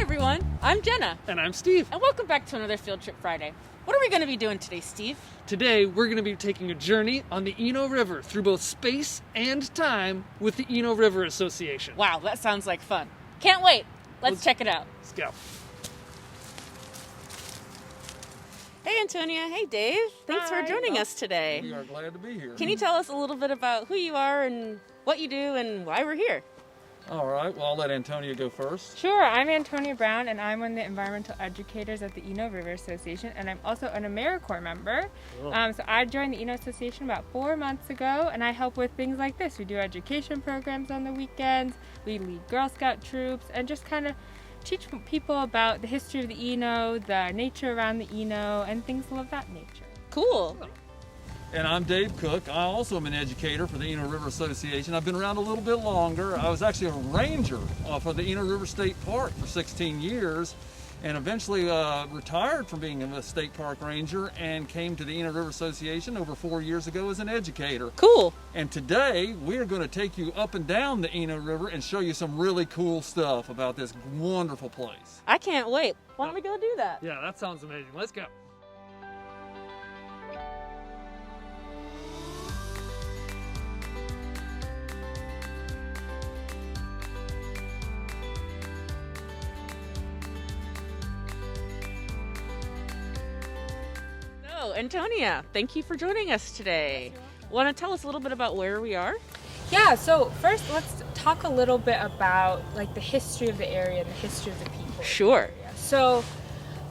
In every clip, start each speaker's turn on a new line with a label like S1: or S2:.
S1: everyone, I'm Jenna.
S2: And I'm Steve.
S1: And welcome back to another Field Trip Friday. What are we going to be doing today, Steve?
S2: Today we're going to be taking a journey on the Eno River through both space and time with the Eno River Association.
S1: Wow, that sounds like fun. Can't wait. Let's check it out.
S2: Let's go.
S1: Hey, Antonia. Hey, Dave. Thanks for joining us today.
S3: We are glad to be here.
S1: Can you tell us a little bit about who you are and what you do and why we're here?
S3: All right, well, I'll let Antonia go first.
S4: Sure, I'm Antonia Brown, and I'm one of the environmental educators at the Eno River Association, and I'm also an AmeriCorps member. So I joined the Eno Association about 4 months ago, and I help with things like this. We do education programs on the weekends, we lead Girl Scout troops, and just kind of teach people about the history of the Eno, the nature around the Eno, and things of that nature.
S1: Cool.
S3: And I'm Dave Cook. I also am an educator for the Eno River Association. I've been around a little bit longer. I was actually a ranger for the Eno River State Park for 16 years and eventually retired from being a state park ranger and came to the Eno River Association over 4 years ago as an educator.
S1: Cool.
S3: And today we are going to take you up and down the Eno River and show you some really cool stuff about this wonderful place.
S1: I can't wait. Why don't we go do that?
S2: Yeah, that sounds amazing. Let's go.
S1: So, Antonia, thank you for joining us today. Want to tell us a little bit about where we are?
S4: Yeah, so first let's talk a little bit about like the history of the area and the history of the people.
S1: Sure.
S4: So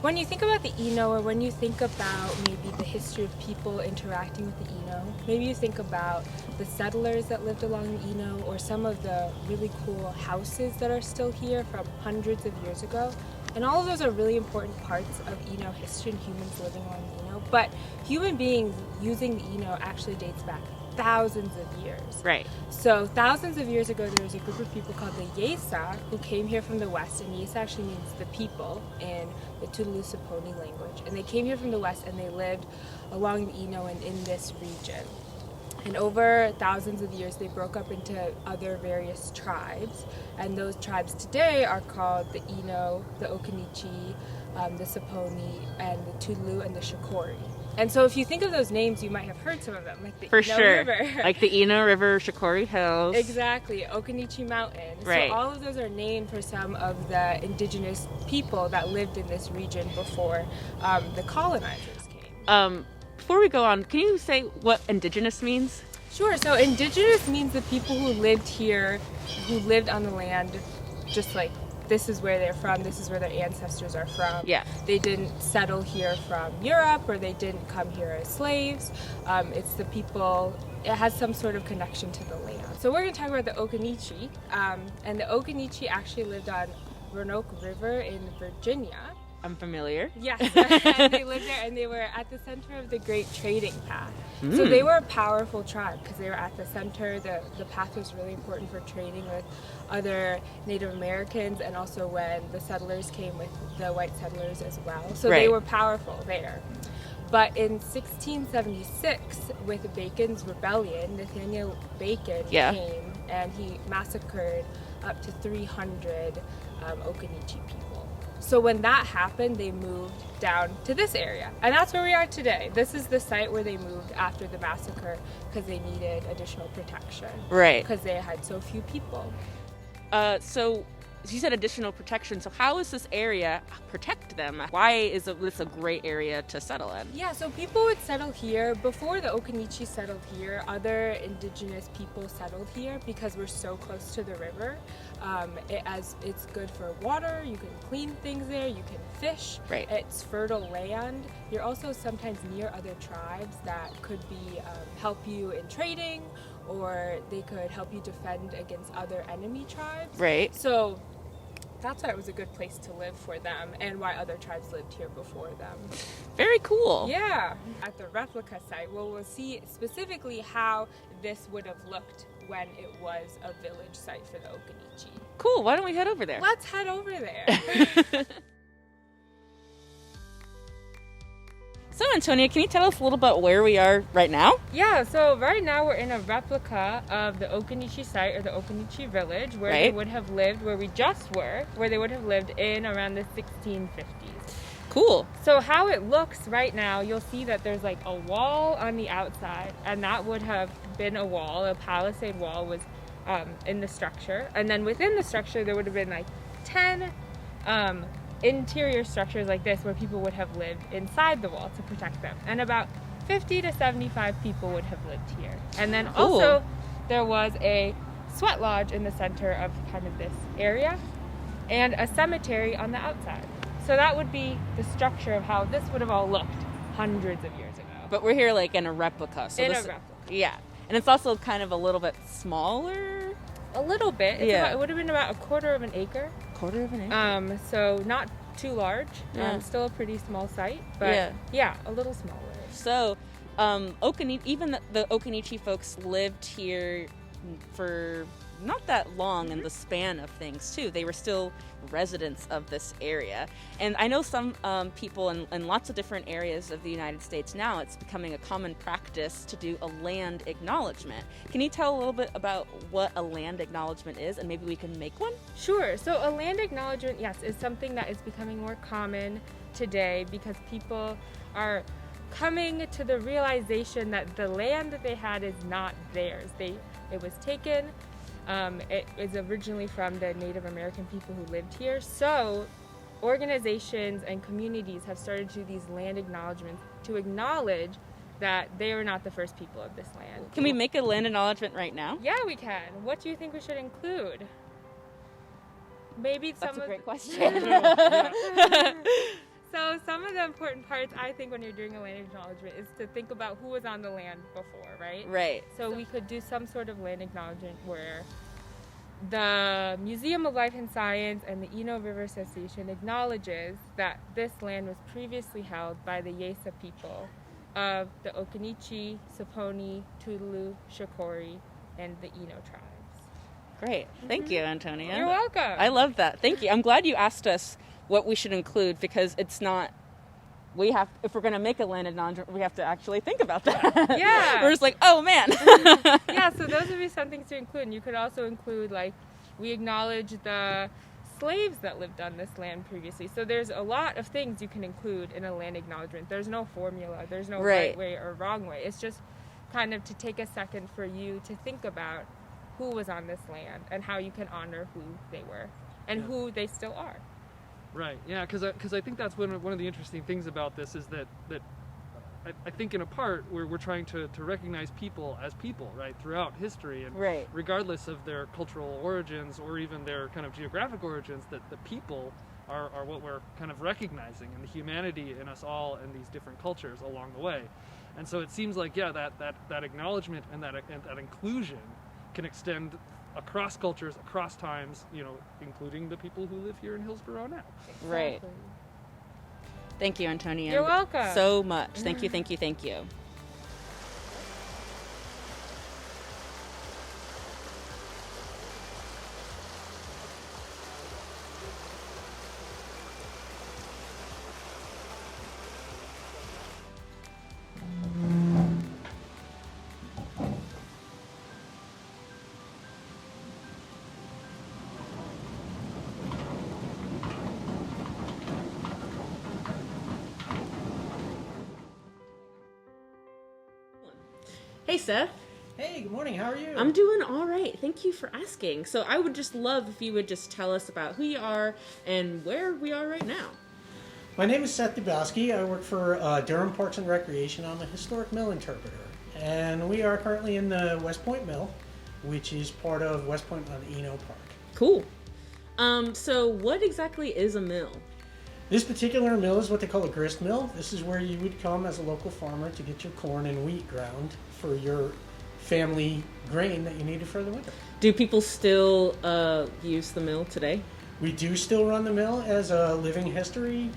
S4: when you think about the Eno, or when you think about maybe the history of people interacting with the Eno, maybe you think about the settlers that lived along the Eno, or some of the really cool houses that are still here from hundreds of years ago. And all of those are really important parts of Eno history and humans living along the Eno. But human beings using the Eno actually dates back thousands of years.
S1: Right.
S4: So thousands of years ago, there was a group of people called the Yesa who came here from the west, and Yesa actually means the people in the Tulu-Saponi language. And they came here from the west, and they lived along the Eno and in this region. And over thousands of years, they broke up into other various tribes. And those tribes today are called the Eno, the Okinichi, the Saponi, and the Tulu, and the Shakori. And so if you think of those names, you might have heard some of them, like the
S1: For
S4: Eno
S1: sure.
S4: River.
S1: Like the Eno River, Shakori Hills.
S4: Exactly, Okinichi Mountain.
S1: Right.
S4: So all of those are named for some of the indigenous people that lived in this region before the colonizers came.
S1: Before we go on, can you say what indigenous means?
S4: Sure, so indigenous means the people who lived here, who lived on the land, just like this is where they're from, this is where their ancestors are from.
S1: Yeah.
S4: They didn't settle here from Europe, or they didn't come here as slaves. It's the people, it has some sort of connection to the land. So we're going to talk about the Okinichi, and the Okinichi actually lived on Roanoke River in Virginia.
S1: I'm familiar.
S4: Yes, and they lived there, and they were at the center of the Great Trading Path. So they were a powerful tribe because they were at the center. The path was really important for trading with other Native Americans, and also when the settlers came with the white settlers as well. So
S1: Right.
S4: they were powerful there. But in 1676, with Bacon's rebellion, Nathaniel Bacon came, and he massacred up to 300 Okinichi people. So when that happened, they moved down to this area. And that's where we are today. This is the site where they moved after the massacre because they needed additional protection.
S1: Right.
S4: Because they had so few people.
S1: So you said additional protection. So how does this area protect them? Why is this a great area to settle in?
S4: Yeah, so people would settle here. Before the Okinichi settled here, other indigenous people settled here because we're so close to the river. It's good for water, you can clean things there, you can fish.
S1: Right.
S4: It's fertile land. You're also sometimes near other tribes that could be help you in trading, or they could help you defend against other enemy tribes.
S1: Right.
S4: So that's why it was a good place to live for them, and why other tribes lived here before them.
S1: Very cool.
S4: Yeah. At the replica site, we'll see specifically how this would have looked when it was a village site for the Okinichi.
S1: Cool. Why don't we head over there?
S4: Let's head over there.
S1: So, Antonia, can you tell us a little about where we are right now?
S4: Yeah, so right now we're in a replica of the Okinichi site, or the Okinichi Village, where they would have lived, where we just were, where they would have lived in around the 1650s.
S1: Cool.
S4: So how it looks right now, you'll see that there's like a wall on the outside, and that would have been a wall, a palisade wall was in the structure. And then within the structure, there would have been like 10 interior structures like this where people would have lived inside the wall to protect them. And about 50 to 75 people would have lived here. And then also there was a sweat lodge in the center of kind of this area and a cemetery on the outside. So that would be the structure of how this would have all looked hundreds of years ago.
S1: But we're here like in a replica. So
S4: in a replica.
S1: Yeah. And it's also kind of a little bit smaller.
S4: A little bit. It would have been about a quarter of an acre.
S1: Quarter of an acre.
S4: So not too large.
S1: Yeah.
S4: Still a pretty small site, but yeah, a little smaller.
S1: So, even the Okinichi folks lived here for not that long in the span of things too. They were still residents of this area. And I know some people in lots of different areas of the United States now, it's becoming a common practice to do a land acknowledgement. Can you tell a little bit about what a land acknowledgement is, and maybe we can make one?
S4: Sure. So a land acknowledgement, yes, is something that is becoming more common today because people are coming to the realization that the land that they had is not theirs. It was taken. It is originally from the Native American people who lived here. So organizations and communities have started to do these land acknowledgements to acknowledge that they are not the first people of this land.
S1: Can we make a land acknowledgement right now?
S4: Yeah, we can. What do you think we should include? Maybe some
S1: That's a great question.
S4: So some of the important parts, I think, when you're doing a land acknowledgement is to think about who was on the land before, right?
S1: Right.
S4: So we could do some sort of land acknowledgement where the Museum of Life and Science and the Eno River Association acknowledges that this land was previously held by the Yesa people of the Okinichi, Saponi, Tuvalu, Shakori, and the Eno tribes.
S1: Great. Thank you, Antonia.
S4: You're welcome.
S1: I love that. Thank you. I'm glad you asked us what we should include, because it's not, if we're going to make a land acknowledgement, we have to actually think about that.
S4: Yeah.
S1: We're just like, oh man.
S4: Yeah, so those would be some things to include. And you could also include, like, we acknowledge the slaves that lived on this land previously. So there's a lot of things you can include in a land acknowledgement. There's no formula. There's no right way or wrong way. It's just kind of to take a second for you to think about who was on this land and how you can honor who they were and who they still are.
S2: Right. Yeah. Because I think that's one of the interesting things about this is that I think in a part we're trying to recognize people as people, right, throughout history, and regardless of their cultural origins or even their kind of geographic origins, that the people are what we're kind of recognizing, and the humanity in us all and these different cultures along the way. And so it seems like that acknowledgement and that inclusion can extend across cultures, across times, including the people who live here in Hillsborough now.
S1: Right. Thank you, Antonia.
S4: You're welcome.
S1: So much. Thank you, thank you, thank you. Hey, Seth.
S5: Hey, good morning. How are you?
S1: I'm doing all right. Thank you for asking. So I would just love if you would just tell us about who you are and where we are right now.
S5: My name is Seth Dubowski. I work for Durham Parks and Recreation. I'm a historic mill interpreter. And we are currently in the West Point Mill, which is part of West Point on Eno Park.
S1: Cool. So what exactly is a mill?
S5: This particular mill is what they call a grist mill. This is where you would come as a local farmer to get your corn and wheat ground for your family grain that you needed for the winter.
S1: Do people still use the mill today?
S5: We do still run the mill as a living history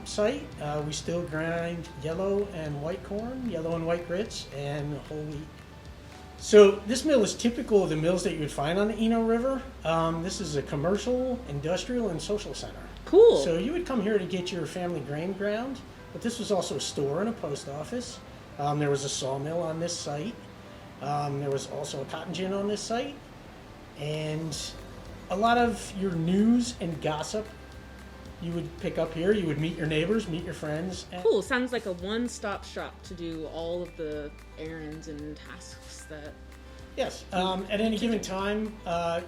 S5: site. We still grind yellow and white corn, yellow and white grits, and whole wheat. So this mill is typical of the mills that you would find on the Eno River. This is a commercial, industrial, and social center.
S1: Cool.
S5: So you would come here to get your family grain ground, but this was also a store and a post office. There was a sawmill on this site. There was also a cotton gin on this site. And a lot of your news and gossip you would pick up here. You would meet your neighbors, meet your friends.
S1: Cool. Sounds like a one-stop shop to do all of the errands and tasks that...
S5: Yes. At any given time,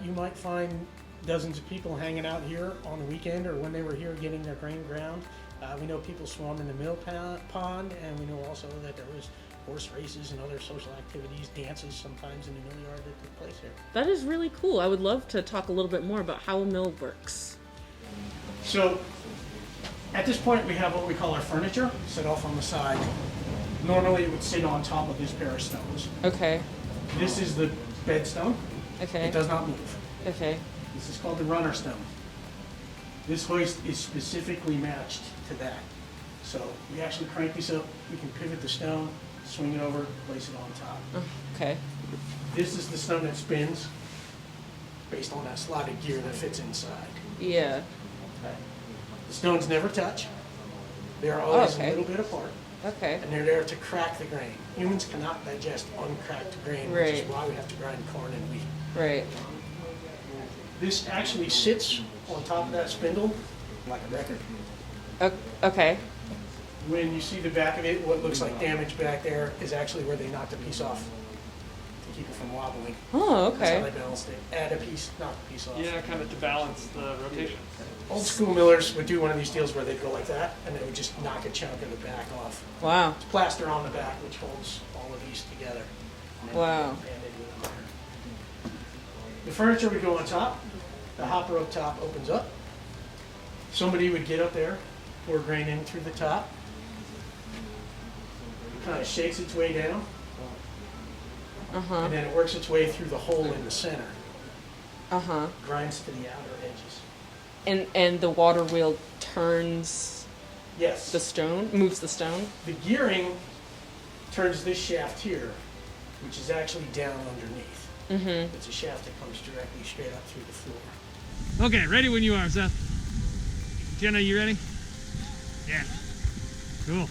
S5: you might find dozens of people hanging out here on the weekend or when they were here getting their grain ground. We know people swam in the mill pond, and we know also that there was horse races and other social activities, dances sometimes in the mill yard that took place here.
S1: That is really cool. I would love to talk a little bit more about how a mill works.
S5: So at this point we have what we call our furniture set off on the side. Normally it would sit on top of this pair of stones.
S1: Okay.
S5: This is the bed stone.
S1: Okay.
S5: It does not move.
S1: Okay.
S5: This is called the runner stone. This hoist is specifically matched to that. So we actually crank this up, we can pivot the stone, swing it over, place it on top.
S1: Okay.
S5: This is the stone that spins based on that slotted gear that fits inside.
S1: Yeah.
S5: Okay. The stones never touch. They're always
S1: okay.
S5: a little bit apart.
S1: Okay.
S5: And they're there to crack the grain. Humans cannot digest uncracked grain,
S1: Right.
S5: which is why we have to grind corn and wheat.
S1: Right.
S5: This actually sits on top of that spindle like a record.
S1: Okay.
S5: When you see the back of it, what looks like damage back there is actually where they knocked a piece off to keep it from wobbling.
S1: Oh,
S5: That's how
S1: okay.
S5: they balanced it. Add a piece, knock a piece off.
S2: Yeah, kind of to balance the rotation.
S5: Old school millers would do one of these deals where they'd go like that, and they would just knock a chunk of the back off.
S1: Wow.
S5: It's plaster on the back, which holds all of these together. And then
S1: Wow.
S5: Band-Aid with a iron. The furniture would go on top. The hopper up top opens up. Somebody would get up there, pour grain in through the top. It kind of shakes its way down, and then it works its way through the hole in the center. Grinds to the outer edges.
S1: And the water wheel turns
S5: Yes.
S1: the stone, moves the stone?
S5: The gearing turns this shaft here, which is actually down underneath.
S1: Mm-hmm.
S5: It's a shaft that comes directly straight up through the floor.
S2: Okay, ready when you are, Seth. Jenna, you ready? Yeah. Cool.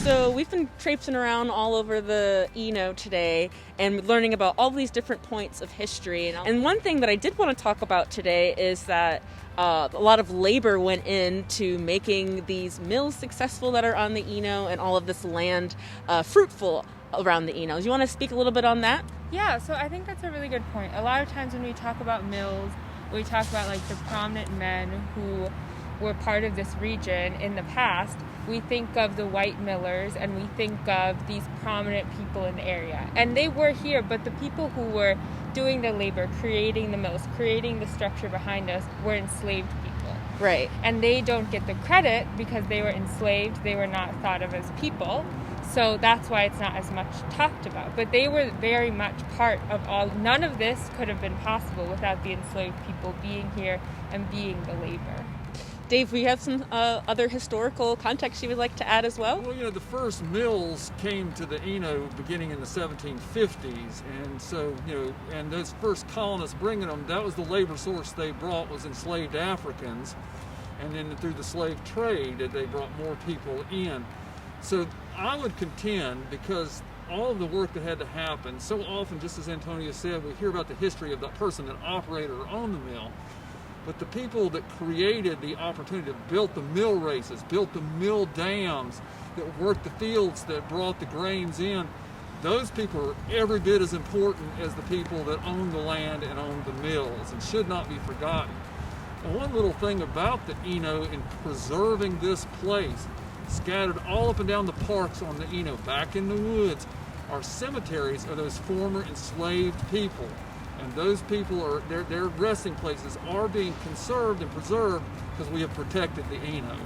S1: So we've been traipsing around all over the Eno today and learning about all these different points of history. And one thing that I did want to talk about today is that a lot of labor went into making these mills successful that are on the Eno and all of this land fruitful around the Eno. Do you want to speak a little bit on that?
S4: Yeah, so I think that's a really good point. A lot of times when we talk about mills, we talk about like the prominent men who were part of this region in the past. We think of the white millers and we think of these prominent people in the area. And they were here, but the people who were doing the labor, creating the mills, creating the structure behind us were enslaved people.
S1: Right.
S4: And they don't get the credit because they were enslaved. They were not thought of as people. So that's why it's not as much talked about. But they were very much part of all. None of this could have been possible without the enslaved people being here and being the labor.
S1: Dave, we have some other historical context you would like to add as well?
S3: Well, you know, the first mills came to the Eno beginning in the 1750s, and so, you know, and those first colonists bringing them, that was the labor source they brought, was enslaved Africans, and then through the slave trade they brought more people in. So I would contend, because all of the work that had to happen, so often, just as Antonio said, we hear about the history of the person that operated or owned the mill. But the people that created the opportunity, that built the mill races, built the mill dams, that worked the fields, that brought the grains in, those people are every bit as important as the people that owned the land and owned the mills, and should not be forgotten. And one little thing about the Eno in preserving this place, scattered all up and down the parks on the Eno, back in the woods, are cemeteries of those former enslaved people. And those people are, their resting places are being conserved and preserved because we have protected the Eno.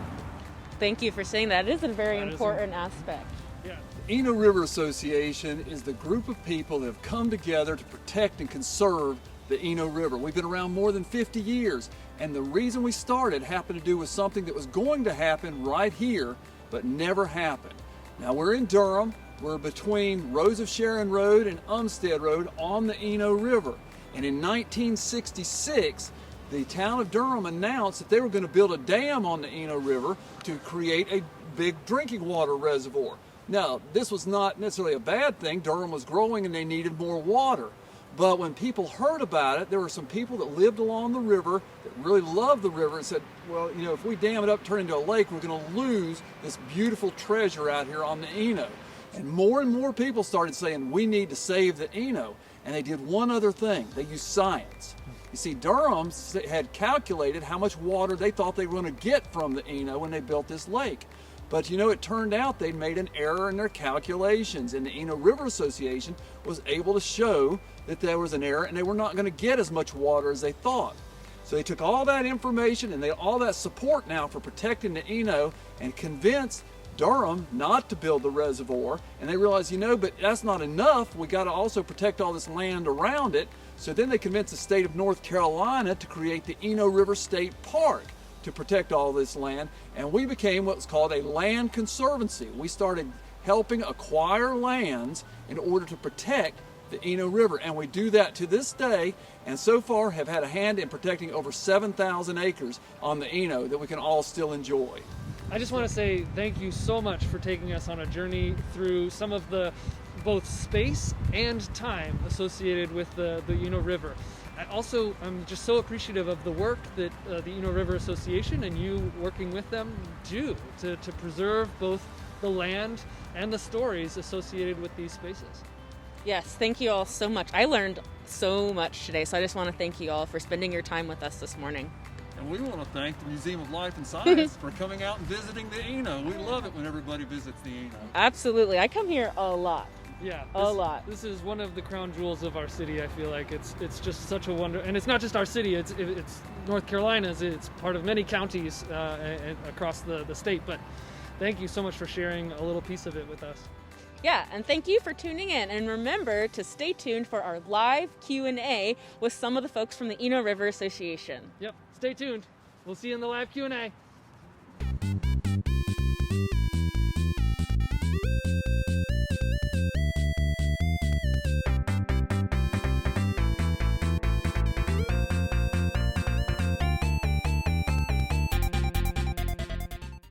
S1: Thank you for saying that. It is a very important aspect.
S2: Yeah.
S3: The Eno River Association is the group of people that have come together to protect and conserve the Eno River. We've been around more than 50 years, and the reason we started happened to do with something that was going to happen right here, but never happened. Now we're in Durham. We're between Rose of Sharon Road and Umstead Road on the Eno River. And in 1966, the town of Durham announced that they were going to build a dam on the Eno River to create a big drinking water reservoir. Now, this was not necessarily a bad thing. Durham was growing and they needed more water. But when people heard about it, there were some people that lived along the river that really loved the river and said, well, you know, if we dam it up, turn it into a lake, we're going to lose this beautiful treasure out here on the Eno. And more people started saying, we need to save the Eno. And they did one other thing. They used science. You see, Durham had calculated how much water they thought they were going to get from the Eno when they built this lake. But you know, it turned out they'd made an error in their calculations, and the Eno River Association was able to show that there was an error and they were not going to get as much water as they thought. So they took all that information and all that support now for protecting the Eno and convinced Durham not to build the reservoir, and they realized, you know, but that's not enough. We got to also protect all this land around it. So then they convinced the state of North Carolina to create the Eno River State Park to protect all this land, and we became what's called a land conservancy. We started helping acquire lands in order to protect the Eno River, and we do that to this day, and so far have had a hand in protecting over 7,000 acres on the Eno that we can all still enjoy.
S2: I just want to say thank you so much for taking us on a journey through some of the both space and time associated with the Eno River. I'm just so appreciative of the work that the Eno River Association and you working with them do to preserve both the land and the stories associated with these spaces.
S1: Yes, thank you all so much. I learned so much today, so I just want to thank you all for spending your time with us this morning.
S3: And we want to thank the Museum of Life and Science for coming out and visiting the Eno. We love it when everybody visits the Eno.
S1: Absolutely. I come here a lot.
S2: Yeah,
S1: a lot.
S2: This is one of the crown jewels of our city. I feel like it's just such a wonder, and it's not just our city. It's North Carolina's. It's part of many counties across the state. But thank you so much for sharing a little piece of it with us.
S1: Yeah, and thank you for tuning in. And remember to stay tuned for our live Q&A with some of the folks from the Eno River Association.
S2: Yep, stay tuned. We'll see you in the live Q&A.